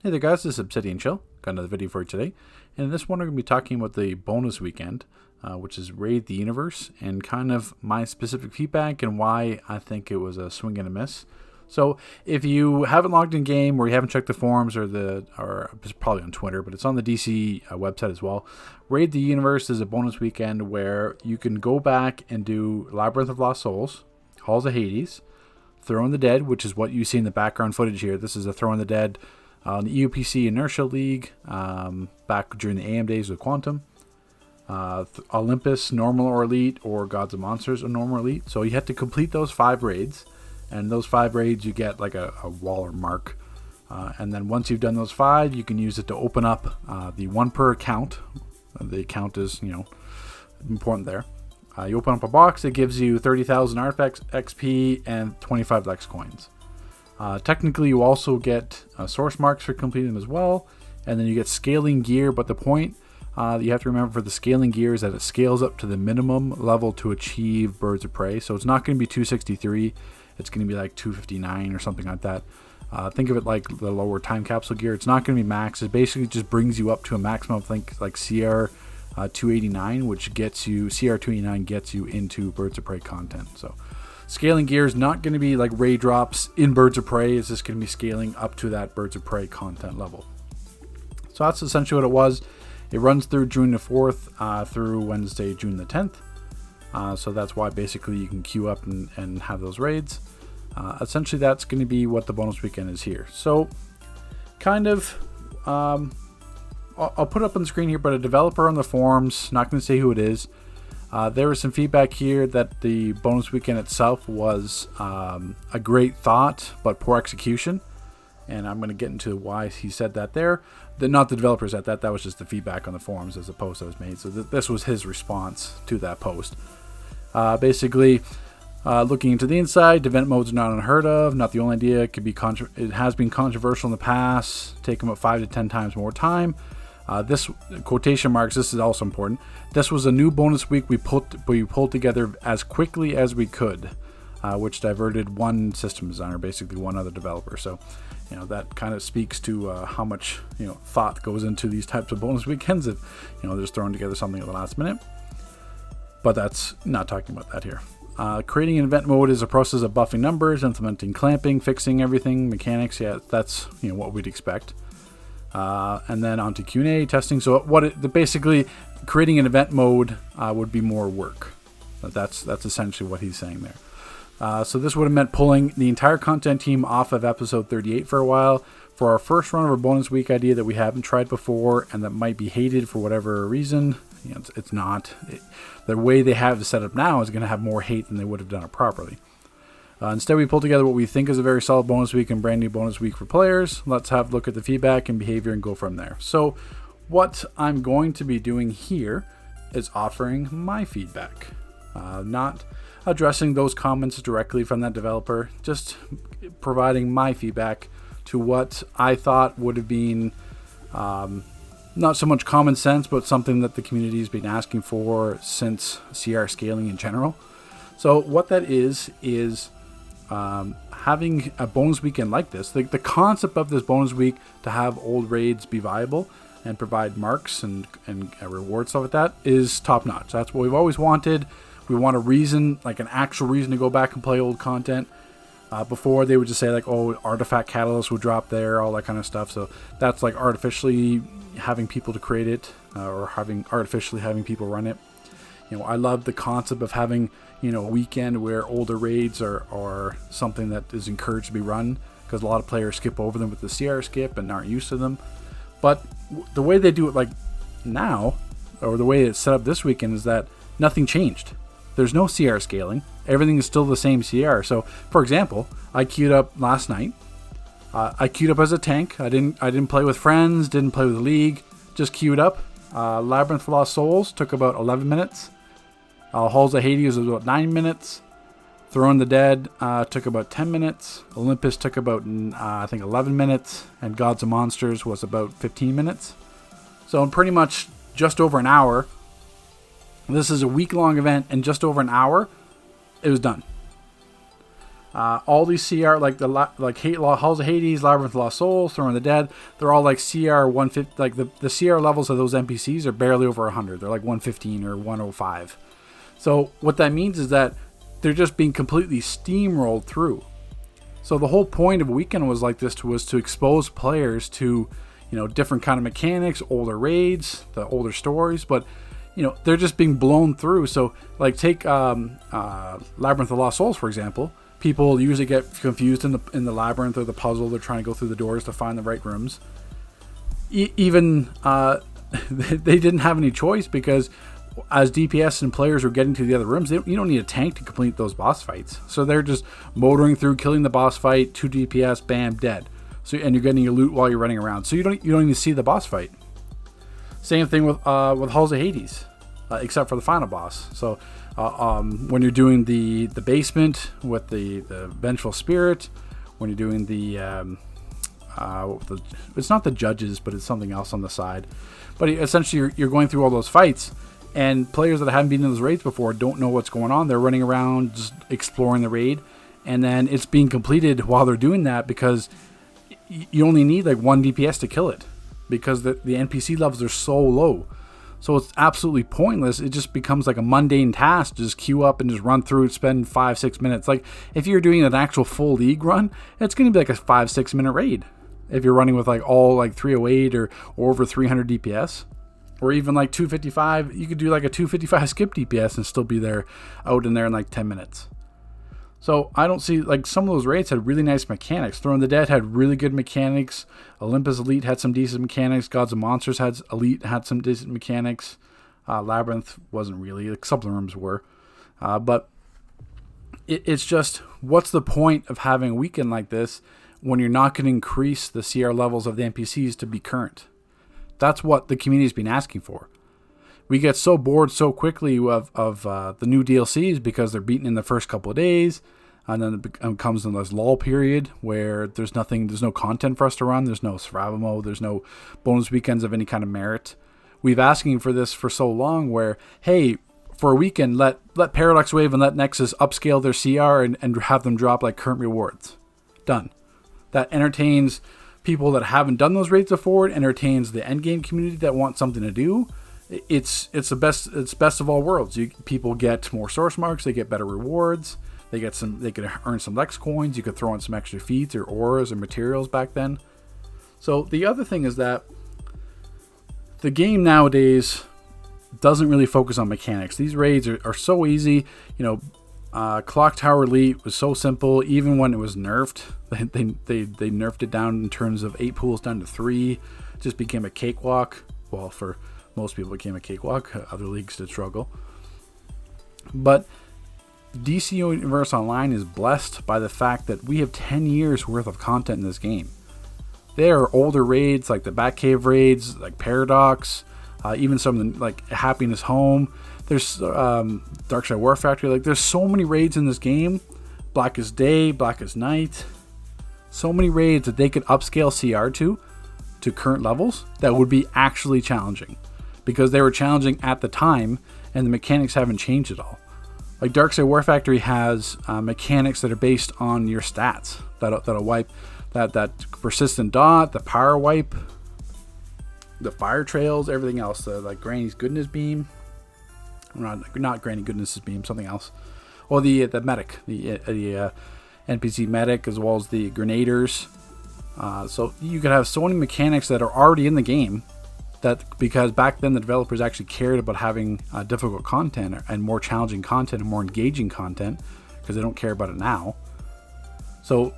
Hey there guys, this is Obsidian Chill. Got another video for you today. And in this one we're going to be talking about the bonus weekend, which is Raid the Universe, and kind of my specific feedback and why I think it was a swing and a miss. So if you haven't logged in game or you haven't checked the forums or it's probably on Twitter, but it's on the DC website as well. Raid the Universe is a bonus weekend where you can go back and do Labyrinth of Lost Souls, Halls of Hades, Throw in the Dead, which is what you see in the background footage here. This is a Throw in the Dead on the EUPC Inertia League back during the AM days with Quantum. Olympus, Normal or Elite, or Gods and Monsters or Normal or Elite. So you have to complete those 5 raids. And those 5 raids, you get like a wall or mark. And then once you've done those 5, you can use it to open up the 1 per account. The account is, important there. You open up a box that gives you 30,000 artifacts, XP, and 25 Lex coins. Technically, you also get source marks for completing them as well. And then you get scaling gear, but the point that you have to remember for the scaling gear is that it scales up to the minimum level to achieve Birds of Prey. So it's not going to be 263. It's going to be like 259 or something like that. Think of it like the lower time capsule gear. It's not going to be max. It basically just brings you up to a maximum of like CR 289, which gets you, CR 289 gets you into Birds of Prey content. So scaling gear is not going to be like raid drops in Birds of Prey. It's just going to be scaling up to that Birds of Prey content level. So that's essentially what it was. It runs through June the 4th through Wednesday, June the 10th. So that's why basically you can queue up and have those raids. Essentially that's going to be what the bonus weekend is here. So kind of, I'll put it up on the screen here, but a developer on the forums, not going to say who it is. There was some feedback here that the bonus weekend itself was a great thought, but poor execution. And I'm going to get into why he said that there. Not the developers at that was just the feedback on the forums as a post that was made. So this was his response to that post. Basically, looking into the inside, event modes are not unheard of. Not the only idea. It has been controversial in the past. Take them up 5 to 10 times more time. This quotation marks. This is also important. This was a new bonus week we pulled together as quickly as we could, which diverted one system designer, basically one other developer. So, that kind of speaks to how much thought goes into these types of bonus weekends. If they're just throwing together something at the last minute. But that's not talking about that here. Creating an event mode is a process of buffing numbers, implementing clamping, fixing everything, mechanics. Yeah, that's what we'd expect. And then on to Q&A, testing. So basically creating an event mode would be more work. But that's essentially what he's saying there. So this would have meant pulling the entire content team off of episode 38 for a while. For our first run of a bonus week idea that we haven't tried before and that might be hated for whatever reason, it's not. The way they have it set up now is going to have more hate than they would have done it properly. Instead, we pulled together what we think is a very solid bonus week and brand new bonus week for players. Let's have a look at the feedback and behavior and go from there. So what I'm going to be doing here is offering my feedback. Not addressing those comments directly from that developer, just providing my feedback to what I thought would have been not so much common sense, but something that the community has been asking for since CR scaling in general. So what that is having a bonus weekend like this, the concept of this bonus week to have old raids be viable and provide marks and rewards, stuff like that, is top notch. That's what we've always wanted. We want a reason, like an actual reason to go back and play old content. Before they would just say like, oh, artifact catalyst would drop there, all that kind of stuff. So that's like artificially having people to create it or artificially having people run it. I love the concept of having, a weekend where older raids are something that is encouraged to be run, because a lot of players skip over them with the CR skip and aren't used to them. But the way they do it like now, or the way it's set up this weekend, is that nothing changed. There's no CR scaling. Everything is still the same CR. So, for example, I queued up last night. I queued up as a tank. I didn't play with friends, didn't play with the league, just queued up. Labyrinth of Lost Souls took about 11 minutes. Halls of Hades was about 9 minutes. Throw in the Dead took about 10 minutes. Olympus took about, 11 minutes. And Gods and Monsters was about 15 minutes. So in pretty much just over an hour, this is a week-long event, and just over an hour, it was done. All these CR, like Halls of Hades, Labyrinth of Lost Souls, Throne of the Dead, they're all like CR 150. Like the CR levels of those NPCs are barely over 100. They're like 115 or 105. So what that means is that they're just being completely steamrolled through. So the whole point of a weekend was like this was to expose players to, different kind of mechanics, older raids, the older stories, but they're just being blown through. So like take Labyrinth of Lost Souls, for example. People usually get confused in the labyrinth or the puzzle. They're trying to go through the doors to find the right rooms. Even they didn't have any choice, because as DPS and players are getting to the other rooms, you don't need a tank to complete those boss fights. So they're just motoring through, killing the boss fight, 2 DPS, bam, dead. So and you're getting your loot while you're running around. So you don't even see the boss fight. Same thing with Halls of Hades, except for the final boss. So when you're doing the basement with the vengeful spirit, when you're doing it's not the judges, but it's something else on the side. But essentially, you're going through all those fights. And players that haven't been in those raids before don't know what's going on. They're running around just exploring the raid. And then it's being completed while they're doing that, because you only need like 1 DPS to kill it, because the NPC levels are so low. So it's absolutely pointless. It just becomes like a mundane task to just queue up and just run through and spend 5-6 minutes. Like if you're doing an actual full league run, it's going to be like a 5-6 minute raid. If you're running with like all like 308 or over 300 DPS. Or even like 255, you could do like a 255 skip DPS and still be out in there in like 10 minutes. So I don't see, like, some of those raids had really nice mechanics. Throne of the Dead had really good mechanics. Olympus Elite had some decent mechanics. Gods and Monsters had some decent mechanics. Labyrinth wasn't really, like some of the rooms were. But it's just, what's the point of having a weekend like this when you're not going to increase the CR levels of the NPCs to be current? That's what the community's been asking for. We get so bored so quickly of the new DLCs because they're beaten in the first couple of days, and then it comes in this lull period where there's no content for us to run. There's no survival mode. There's no bonus weekends of any kind of merit. We've asking for this for so long where, hey, for a weekend, let Paradox Wave and let Nexus upscale their CR and have them drop like current rewards. Done. That entertains people that haven't done those raids before. It entertains the endgame community that wants something to do. It's the best. It's best of all worlds. People get more source marks. They get better rewards. They can earn some Lex coins. You could throw in some extra feats or auras or materials back then. So the other thing is that the game nowadays doesn't really focus on mechanics. These raids are so easy. Clock Tower Elite was so simple. Even when it was nerfed, they nerfed it down in terms of 8 pools down to 3. It just became a cakewalk. Well, for most people, it became a cakewalk. Other leagues did struggle. But DCUO Universe Online is blessed by the fact that we have 10 years worth of content in this game. There are older raids like the Batcave raids, like Paradox, even some of the like Happiness Home. There's Darkside War Factory. Like there's so many raids in this game. Blackest Day, Blackest Night. So many raids that they could upscale CR to current levels that would be actually challenging, because they were challenging at the time and the mechanics haven't changed at all. Like Darkside War Factory has mechanics that are based on your stats that'll wipe that persistent dot, the power wipe, the fire trails, everything else. Like Granny's Goodness Beam. Not Granny Goodness's Beam, something else. Or the medic, the NPC medic, as well as the grenaders. So you could have so many mechanics that are already in the game, that because back then the developers actually cared about having difficult content and more challenging content and more engaging content, because they don't care about it now. So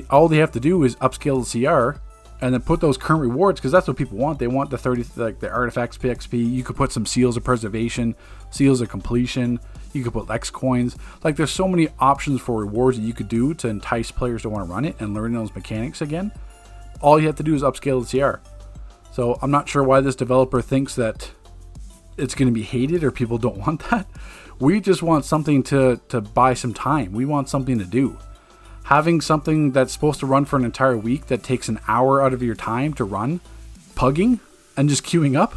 all they have to do is upscale the CR and then put those current rewards, because that's what people want. They want the 30, like the artifacts, PXP. You could put some seals of preservation, seals of completion. You could put Lex coins. Like there's so many options for rewards that you could do to entice players to want to run it and learn those mechanics again. All you have to do is upscale the CR. So I'm not sure why this developer thinks that it's going to be hated or people don't want that. We just want something to buy some time. We want something to do. Having something that's supposed to run for an entire week that takes an hour out of your time to run, pugging and just queuing up.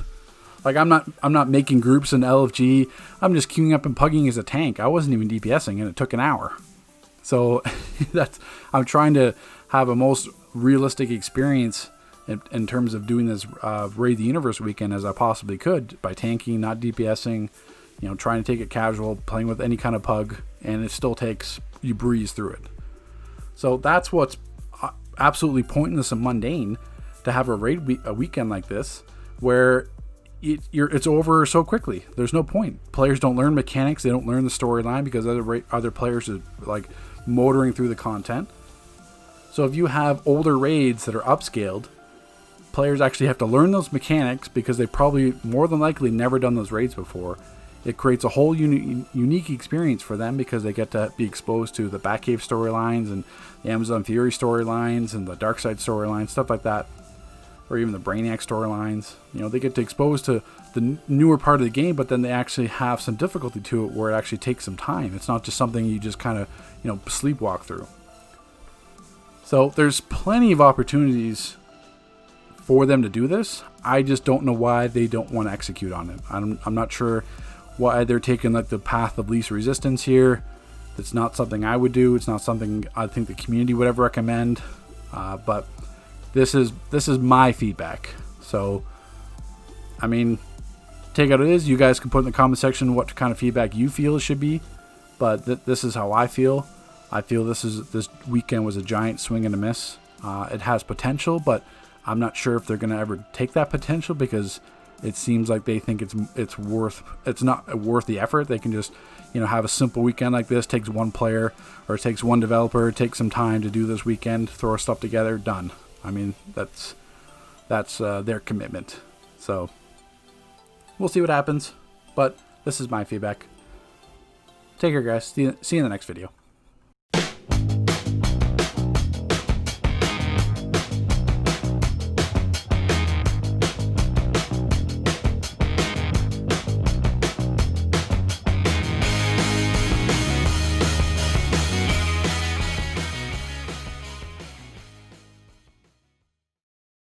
Like I'm not making groups in LFG. I'm just queuing up and pugging as a tank. I wasn't even DPSing and it took an hour. So I'm trying to have a most realistic experience in terms of doing this Raid the Universe weekend as I possibly could, by tanking, not DPSing, trying to take it casual, playing with any kind of pug, and it still takes, you breeze through it. So that's what's absolutely pointless and mundane, to have a raid a weekend like this where it's over so quickly. There's no point. Players don't learn mechanics, they don't learn the storyline because other players are like motoring through the content. So if you have older raids that are upscaled, players actually have to learn those mechanics because they probably more than likely never done those raids before. It creates a whole unique experience for them because they get to be exposed to the Batcave storylines and the Amazon Fury storylines and the Darkseid storylines, stuff like that, or even the Brainiac storylines. They get to expose to the newer part of the game, but then they actually have some difficulty to it where it actually takes some time. It's not just something you just kind of sleepwalk through. So there's plenty of opportunities for them to do this. I just don't know why they don't want to execute on it. I'm not sure why they're taking like the path of least resistance here. It's not something I would do. It's not something I think the community would ever recommend. But this is my feedback. So, I mean, take it as you guys can put in the comment section what kind of feedback you feel it should be. But this is how I feel. I feel this weekend was a giant swing and a miss. It has potential, but I'm not sure if they're going to ever take that potential because it seems like they think it's not worth the effort. They can just have a simple weekend like this. Takes one player or it takes one developer. Takes some time to do this weekend, throw stuff together, done. I mean that's their commitment. So we'll see what happens. But this is my feedback. Take care, guys. See you in the next video.